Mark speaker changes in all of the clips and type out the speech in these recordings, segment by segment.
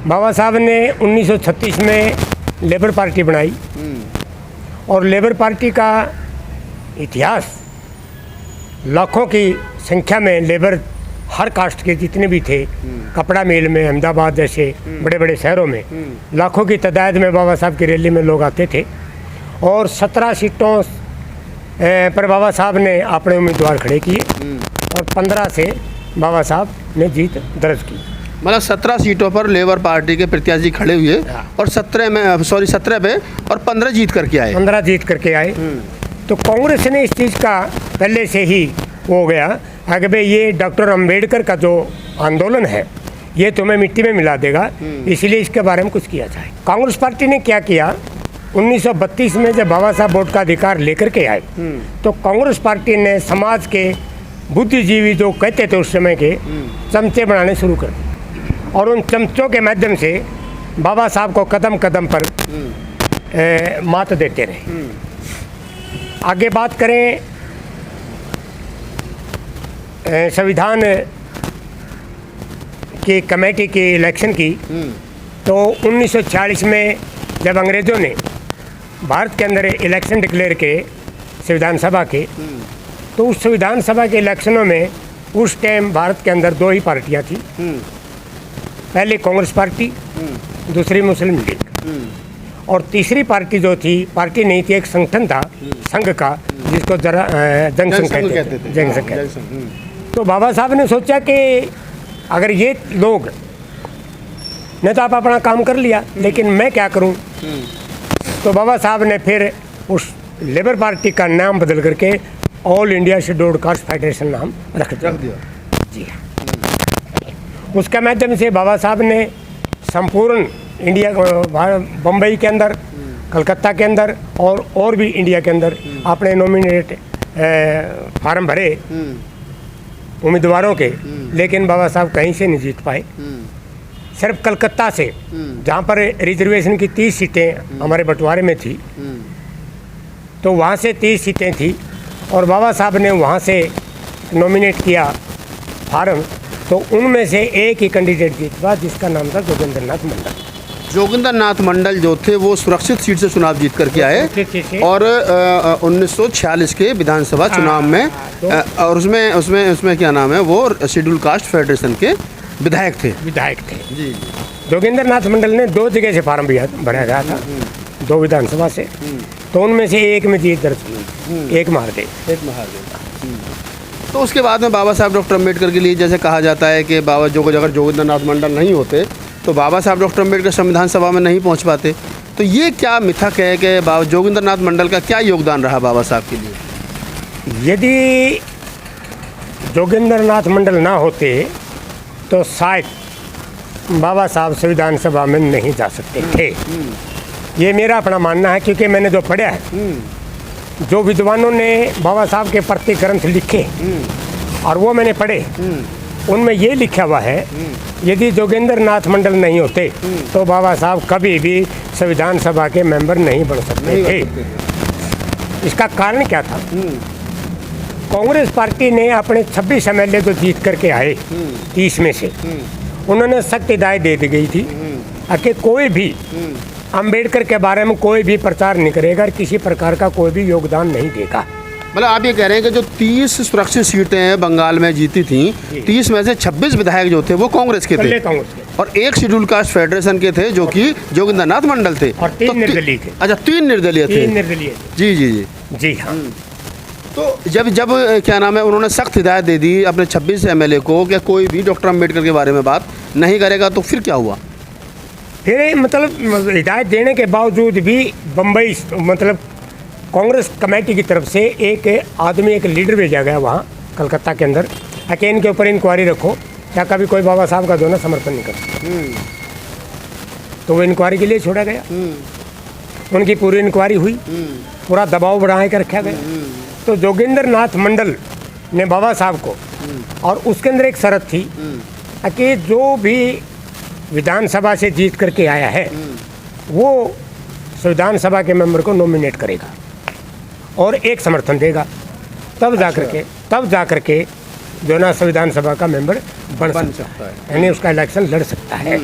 Speaker 1: बाबा साहब ने 1936 में लेबर पार्टी बनाई और लेबर पार्टी का इतिहास, लाखों की संख्या में लेबर हर कास्ट के जितने भी थे, कपड़ा मिल में, अहमदाबाद जैसे बड़े बड़े शहरों में लाखों की तादाद में बाबा साहब की रैली में लोग आते थे और 17 सीटों पर बाबा साहब ने अपने उम्मीदवार खड़े किए और 15 से बाबा साहब ने जीत दर्ज की।
Speaker 2: मतलब 17 सीटों पर लेबर पार्टी के प्रत्याशी खड़े हुए और 17 पे और 15 जीत करके आए।
Speaker 1: 15 जीत करके आए। तो कांग्रेस ने इस चीज़ का पहले से ही हो गया कि भाई ये डॉक्टर अंबेडकर का जो आंदोलन है ये तुम्हें मिट्टी में मिला देगा, इसलिए इसके बारे में कुछ किया जाए। कांग्रेस पार्टी ने क्या किया, 1932 में जब बाबा साहब वोट का अधिकार लेकर के आए तो कांग्रेस पार्टी ने समाज के बुद्धिजीवी जो कहते थे उस समय के चमचे बनाने शुरू कर दिए और उन चमचों के माध्यम से बाबा साहब को कदम कदम पर मात देते रहे। आगे बात करें संविधान की कमेटी की इलेक्शन की, तो 1946 में जब अंग्रेज़ों ने भारत के अंदर इलेक्शन डिक्लेयर किए संविधान सभा के, तो उस संविधान सभा के इलेक्शनों में उस टाइम भारत के अंदर 2 ही पार्टियां थी। पहली कांग्रेस पार्टी, दूसरी मुस्लिम लीग और तीसरी पार्टी जो थी, पार्टी नहीं थी, एक संगठन था संघ का जिसको जरा जनसंघ कहते थे, जनसंघ कहते थे। तो बाबा साहब ने सोचा कि अगर ये लोग ने तो आप अपना काम कर लिया, लेकिन मैं क्या करूं। तो बाबा साहब ने फिर उस लेबर पार्टी का नाम बदल करके all India scheduled caste federation नाम रख दिया। जी हाँ। उसके माध्यम से बाबा साहब ने संपूर्ण इंडिया, बम्बई के अंदर, कलकत्ता के अंदर और भी इंडिया के अंदर अपने नॉमिनेट फार्म भरे उम्मीदवारों के, लेकिन बाबा साहब कहीं से नहीं जीत पाए। सिर्फ कलकत्ता से, जहाँ पर रिजर्वेशन की 30 सीटें हमारे बंटवारे में थी, तो वहाँ से 30 सीटें थी और बाबा साहब ने वहाँ से नॉमिनेट किया फार्म, तो उनमें से एक ही कैंडिडेट जीत पाया जिसका नाम था जोगिंदर नाथ मंडल।
Speaker 2: जोगिंदर नाथ मंडल जो थे वो सुरक्षित सीट से चुनाव जीत करके आए और 1946 के विधानसभा चुनाव में और उसमें क्या नाम है, वो शेड्यूल कास्ट फेडरेशन के विधायक थे। जी।
Speaker 1: जोगिंदर नाथ मंडल ने 2 जगह से फार्म भरा गया था, 2 विधानसभा से, तो उनमें से एक में जीत दर्ज की, एक मार दे।
Speaker 2: तो उसके बाद में बाबा साहब डॉक्टर अम्बेडकर के लिए जैसे कहा जाता है कि अगर जोगिंदर नाथ मंडल नहीं होते तो बाबा साहब डॉक्टर अम्बेडकर संविधान सभा में नहीं पहुंच पाते। तो ये क्या मिथक है कि जोगिंदर नाथ मंडल का क्या योगदान रहा बाबा साहब के लिए?
Speaker 1: यदि जोगिंदर नाथ मंडल ना होते तो शायद बाबा साहब संविधान सभा में नहीं जा सकते थे। ये मेरा अपना मानना है, क्योंकि मैंने जो पढ़ा है, जो विद्वानों ने बाबा साहब के प्रति ग्रंथ लिखे और वो मैंने पढ़े, उनमें ये लिखा हुआ है यदि जोगिंदर नाथ मंडल नहीं होते तो बाबा साहब कभी भी संविधान सभा के मेंबर नहीं बन सकते थे। इसका कारण क्या था? कांग्रेस पार्टी ने अपने 26 MLA जो जीत करके आए 30 में से, उन्होंने सख्त हिदायत दे दी गई थी कि कोई भी अंबेडकर के बारे में कोई भी प्रचार नहीं करेगा और किसी प्रकार का कोई भी योगदान नहीं देगा।
Speaker 2: मतलब आप ये कह रहे हैं कि जो 30 सुरक्षित सीटें बंगाल में जीती थी, 30 में से 26 विधायक जो थे वो कांग्रेस के थे और एक शेड्यूल कास्ट फेडरेशन के थे जो कि जोगिंदर नाथ मंडल थे
Speaker 1: और 3 निर्दलीय थे।
Speaker 2: अच्छा, 3 निर्दलीय थे। जी जी जी
Speaker 1: जी हाँ।
Speaker 2: तो जब क्या नाम है, उन्होंने सख्त हिदायत दे दी अपने 26 MLA को कि कोई भी डॉक्टर अम्बेडकर के बारे में बात नहीं करेगा, तो फिर क्या हुआ?
Speaker 1: फिर मतलब हिदायत देने के बावजूद भी बम्बई मतलब कांग्रेस कमेटी की तरफ से एक आदमी, एक लीडर भेजा गया वहाँ कलकत्ता के अंदर कि इनके ऊपर इंक्वायरी रखो, क्या कभी कोई बाबा साहब का जो ना समर्थन नहीं करता। तो वो इंक्वायरी के लिए छोड़ा गया, उनकी पूरी इंक्वायरी हुई, पूरा दबाव बढ़ा कर रखा गया। तो जोगिंदर नाथ मंडल ने बाबा साहब को, और उसके अंदर एक शर्त थी कि जो भी विधानसभा से जीत करके आया है वो संविधान सभा के मेंबर को नॉमिनेट करेगा और एक समर्थन देगा, तब जा करके जो ना संविधान सभा का मेंबर बन सकता है, यानी उसका इलेक्शन लड़ सकता है।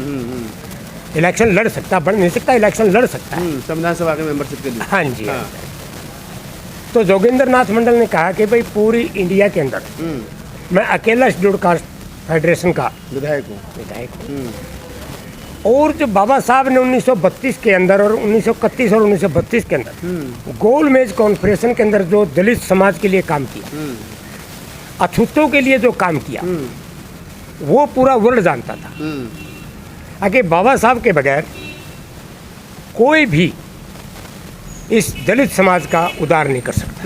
Speaker 1: इलेक्शन लड़ सकता, बन नहीं सकता, इलेक्शन लड़ सकता है।
Speaker 2: संविधान सभा के मेंबरशिप के लिए।
Speaker 1: हाँ जी।
Speaker 2: हाँ।
Speaker 1: तो जोगिंदर नाथ मंडल ने कहा कि भाई पूरी इंडिया के अंदर मैं अकेला शेड्यूल्ड कास्ट फेडरेशन का
Speaker 2: विधायक हूँ।
Speaker 1: और जो बाबा साहब ने 1932 के अंदर और 1931 और 1932 के अंदर गोलमेज कॉन्फ्रेंस के अंदर जो दलित समाज के लिए काम किया, अछूतों के लिए जो काम किया, वो पूरा वर्ल्ड जानता था। आगे बाबा साहब के बगैर कोई भी इस दलित समाज का उद्धार नहीं कर सकता।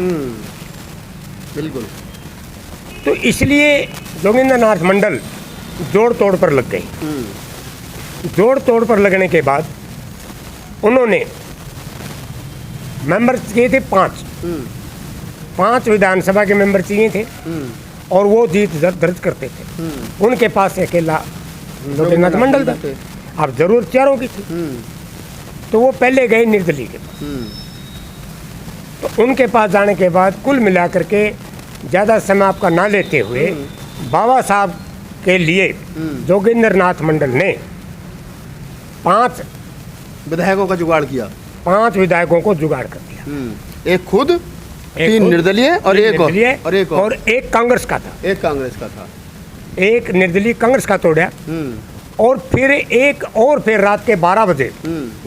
Speaker 2: बिल्कुल।
Speaker 1: तो इसलिए जोगिंदर नाथ मंडल जोड़ तोड़ पर लग गई। जोड़ तोड़ पर लगने के बाद उन्होंने मेंबर किए थे 5 विधानसभा के मेंबर चाहिए थे और वो जीत दर्ज करते थे। उनके पास अकेला जोगिंदर नाथ मंडल था। अब जरूरत चारों की थी, तो वो पहले गए निर्दलीय के पास। तो उनके पास जाने के बाद कुल मिलाकर के ज़्यादा समय आपका ना लेते हुए बाबा साहब के लिए जोगिंदर नाथ मंडल ने 5
Speaker 2: विधायकों का जुगाड़ किया।
Speaker 1: 5 विधायकों को जुगाड़ कर दिया।
Speaker 2: एक खुद, 3 निर्दलीय और
Speaker 1: एक कांग्रेस का था।
Speaker 2: एक कांग्रेस का था।
Speaker 1: एक निर्दलीय कांग्रेस का तोड़ा और फिर रात के 12 बजे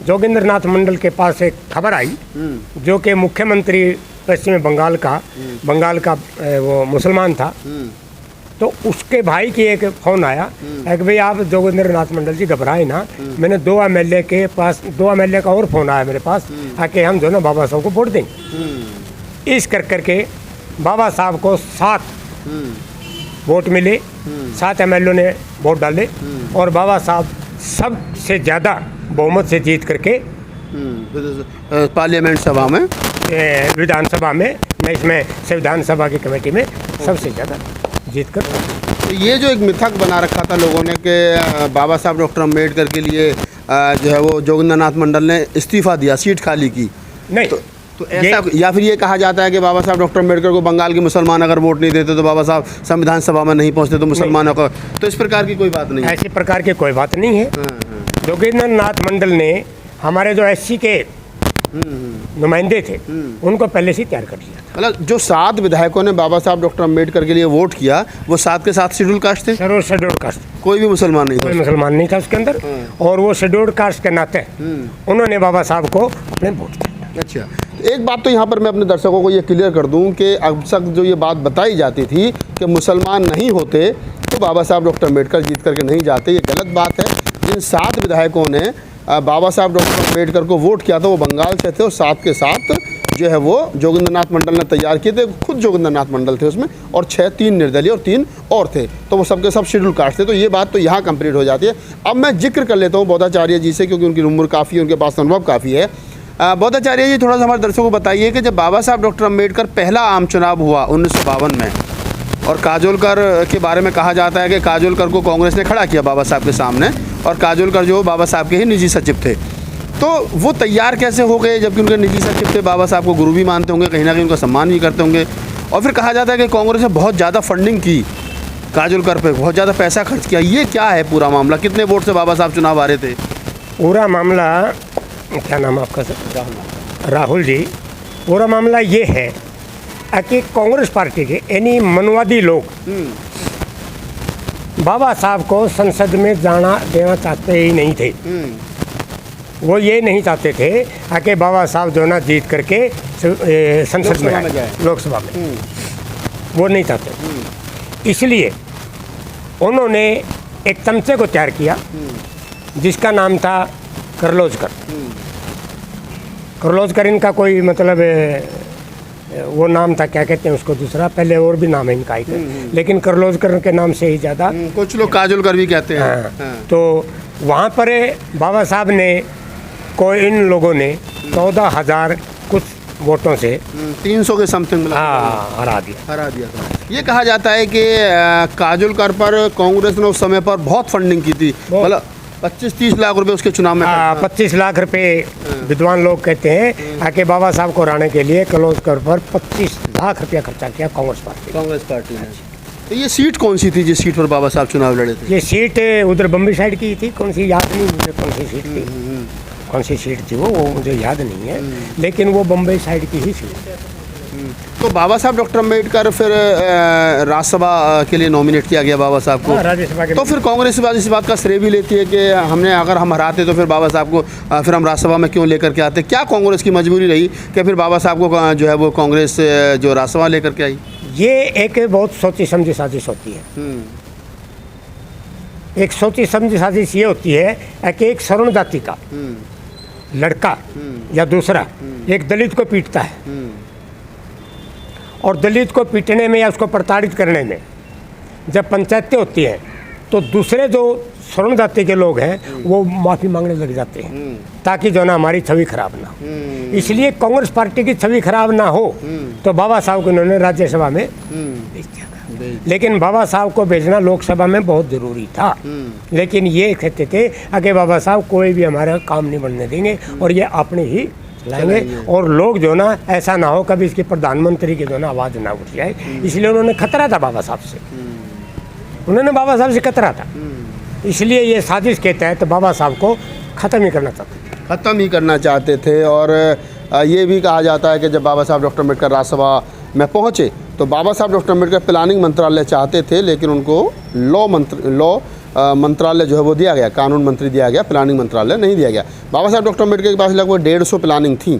Speaker 1: जोगिंदर नाथ मंडल के पास एक खबर आई जो कि मुख्यमंत्री पश्चिम बंगाल का वो मुसलमान था। तो उसके भाई की एक फ़ोन आया कि भाई आप जोगिंदर नाथ मंडल जी घबराए ना, मैंने 2 एमएलए का और फ़ोन आया मेरे पास आके हम जो ना बाबा साहब को वोट देंगे। इस करके बाबा साहब को 7 वोट मिले, 7 एमएलए ने वोट डाले और बाबा साहब सबसे ज़्यादा बहुमत से जीत करके
Speaker 2: पार्लियामेंट सभा में,
Speaker 1: विधानसभा में, मैं इसमें संविधान सभा की कमेटी में सबसे ज़्यादा जीत कर।
Speaker 2: तो ये जो एक मिथक बना रखा था लोगों ने कि बाबा साहब डॉक्टर अम्बेडकर के लिए जो है वो जोगिंदर नाथ मंडल ने इस्तीफा दिया, सीट खाली की,
Speaker 1: नहीं
Speaker 2: तो ऐसा, या फिर ये कहा जाता है कि बाबा साहब डॉक्टर अम्बेडकर को बंगाल के मुसलमान अगर वोट नहीं देते तो बाबा साहब संविधान सभा में नहीं पहुंचते तो मुसलमानों का, तो इस प्रकार की कोई बात नहीं है।
Speaker 1: ऐसी प्रकार की कोई बात नहीं है। जोगिंदर नाथ मंडल ने हमारे जो SC के नुमाइंदे थे उनको पहले से तैयार कर लिया था।
Speaker 2: मतलब जो 7 विधायकों ने बाबा साहब डॉक्टर अम्बेडकर के लिए वोट किया वो 7 के 7 शेड्यूल कास्ट थे।
Speaker 1: सर्व शेड्यूल्ड कास्ट,
Speaker 2: कोई भी मुसलमान नहीं
Speaker 1: कोई मुसलमान नहीं था उसके अंदर। और वो शेड्यूल्ड कास्ट के नाते उन्होंने बाबा साहब को अपने वोट दिया।
Speaker 2: अच्छा, एक बात तो यहाँ पर मैं अपने दर्शकों को ये क्लियर कर दूँ कि अब तक जो ये बात बताई जाती थी कि मुसलमान नहीं होते तो बाबा साहब डॉक्टर अम्बेडकर जीत करके नहीं जाते, ये गलत बात है। जिन 7 विधायकों ने बाबा साहब डॉक्टर अम्बेडकर को वोट किया था वो बंगाल से थे और 7 के 7 जो है वो जोगिंदर नाथ मंडल ने तैयार किए थे। खुद जोगिंदर नाथ मंडल थे उसमें और 3 निर्दलीय और 3 और थे, तो वो सबके सब शेड्यूल कास्ट थे। तो ये बात तो यहाँ कंप्लीट हो जाती है। अब मैं जिक्र कर लेता हूँ बौद्धाचार्य जी से, क्योंकि उनकी उम्र काफ़ी है, उनके पास अनुभव काफ़ी है। बौद्धाचार्य जी, थोड़ा सा हमारे दर्शकों को बताइए कि जब बाबा साहब डॉक्टर अम्बेडकर पहला आम चुनाव हुआ 1952 में, और काजोलकर के बारे में कहा जाता है कि काजोलकर को कांग्रेस ने खड़ा किया बाबा साहब के सामने, और काजोलकर जो बाबा साहब के ही निजी सचिव थे, तो वो तैयार कैसे हो गए जबकि उनके निजी सचिव थे? बाबा साहब को गुरु भी मानते होंगे, कहीं ना कहीं उनका सम्मान भी करते होंगे। और फिर कहा जाता है कि कांग्रेस ने बहुत ज़्यादा फंडिंग की काजोलकर पे, बहुत ज़्यादा पैसा खर्च किया। ये क्या है पूरा मामला? कितने वोट से बाबा साहब चुनाव आ रहे थे?
Speaker 1: पूरा मामला, क्या नाम है आपका सर? राहुल जी। पूरा मामला ये है कि कांग्रेस पार्टी के यानी मनवादी लोग बाबा साहब को संसद में जाना देना चाहते ही नहीं थे। वो ये नहीं चाहते थे कि बाबा साहब जो ना जीत करके संसद में आए, लोकसभा में, वो नहीं चाहते। इसलिए उन्होंने एक चमचे को तैयार किया जिसका नाम था करलोजकर। करलोजकर इनका कोई मतलब वो नाम था, क्या कहते हैं उसको, दूसरा पहले और भी नाम है इनका ही, लेकिन करलोजकर के नाम से ही ज़्यादा,
Speaker 2: कुछ लोग काजोलकर भी कहते हैं।
Speaker 1: हाँ। तो वहाँ पर बाबा साहब ने को इन लोगों ने 14,000 कुछ वोटों से
Speaker 2: 300 के समथिंग
Speaker 1: हरा
Speaker 2: दिया था। ये कहा जाता है कि काजोलकर पर कांग्रेस ने उस समय पर बहुत फंडिंग की थी, मतलब 25-30 लाख रुपए उसके चुनाव में।
Speaker 1: 25 लाख रुपए विद्वान लोग कहते हैं कि बाबा साहब को हराने के लिए करलोजकर पर 25 लाख रुपया खर्चा किया कांग्रेस पार्टी
Speaker 2: ने। तो ये सीट कौन सी थी जिस सीट पर बाबा साहब चुनाव लड़े थे?
Speaker 1: ये सीट उधर बम्बई साइड की थी, कौन सी याद नहीं मुझे, कौन सी सीट थी, कौन सी सीट थी वो मुझे याद नहीं है, लेकिन वो बम्बई साइड की ही सीट।
Speaker 2: तो बाबा साहब डॉक्टर अम्बेडकर फिर राज्यसभा के लिए नॉमिनेट किया गया बाबा साहब को।
Speaker 1: हाँ, राज्यसभा के।
Speaker 2: तो फिर कांग्रेस इस बात का श्रेय भी लेती है कि हमने अगर हम हराते तो फिर बाबा साहब को फिर हम राज्यसभा में क्यों लेकर के आते? क्या कांग्रेस की मजबूरी रही कि फिर बाबा साहब को जो है वो कांग्रेस जो राज्यसभा लेकर के आई?
Speaker 1: ये एक बहुत सोची समझी साजिश होती है। एक सोची समझी साजिश ये होती है कि एक सवर्ण जाति का लड़का या दूसरा एक दलित को पीटता है, और दलित को पीटने में या उसको प्रताड़ित करने में जब पंचायतें होती हैं तो दूसरे जो स्वर्ण जाति के लोग हैं वो माफ़ी मांगने लग जाते हैं ताकि जो ना हमारी छवि खराब ना हो। इसलिए कांग्रेस पार्टी की छवि खराब ना हो तो बाबा साहब को उन्होंने राज्यसभा में भेज दिया था। लेकिन बाबा साहब को भेजना लोकसभा में बहुत ज़रूरी था, लेकिन ये कहते थे कि बाबा साहब कोई भी हमारा काम नहीं बनने देंगे और ये अपने ही लाएंगे, और लोग जो ना ऐसा ना हो कभी इसके प्रधानमंत्री की जो ना आवाज़ ना उठ जाए। इसलिए उन्होंने खतरा था बाबा साहब से, उन्होंने बाबा साहब से खतरा था, इसलिए ये साजिश के तहत बाबा साहब को ख़त्म ही करना चाहते थे।
Speaker 2: ख़त्म ही करना चाहते थे। और ये भी कहा जाता है कि जब बाबा साहब डॉक्टर अम्बेडकर राज्यसभा में पहुँचे तो बाबा साहब डॉक्टर अम्बेडकर प्लानिंग मंत्रालय चाहते थे, लेकिन उनको लॉ मंत्रालय जो है वो दिया गया, कानून मंत्री दिया गया, प्लानिंग मंत्रालय नहीं दिया गया। बाबा साहब डॉक्टर अम्बेडकर के पास लगभग 150 प्लानिंग थी,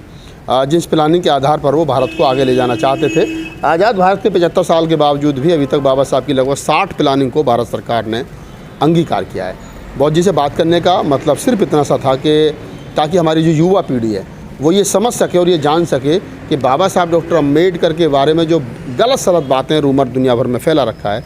Speaker 2: जिस प्लानिंग के आधार पर वो भारत को आगे ले जाना चाहते थे। आज़ाद भारत के 75 साल के बावजूद भी अभी तक बाबा साहब की लगभग 60 प्लानिंग को भारत सरकार ने अंगीकार किया है। बहुत जी से बात करने का मतलब सिर्फ इतना सा था कि ताकि हमारी जो युवा पीढ़ी है वो ये समझ सके और ये जान सके कि बाबा साहब डॉक्टर अम्बेडकर के बारे में जो गलत सलत बातें रूमर दुनिया भर में फैला रखा है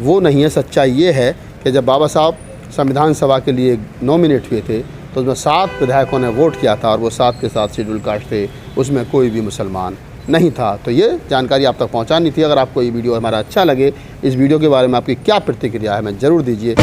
Speaker 2: वो नहीं है। सच्चाई ये है कि जब बाबा साहब संविधान सभा के लिए नॉमिनेट हुए थे तो उसमें 7 विधायकों ने वोट किया था और वो 7 के 7 शेड्यूल कास्ट थे, उसमें कोई भी मुसलमान नहीं था। तो ये जानकारी आप तक पहुंचानी थी। अगर आपको ये वीडियो हमारा अच्छा लगे, इस वीडियो के बारे में आपकी क्या प्रतिक्रिया है, हमें ज़रूर दीजिए।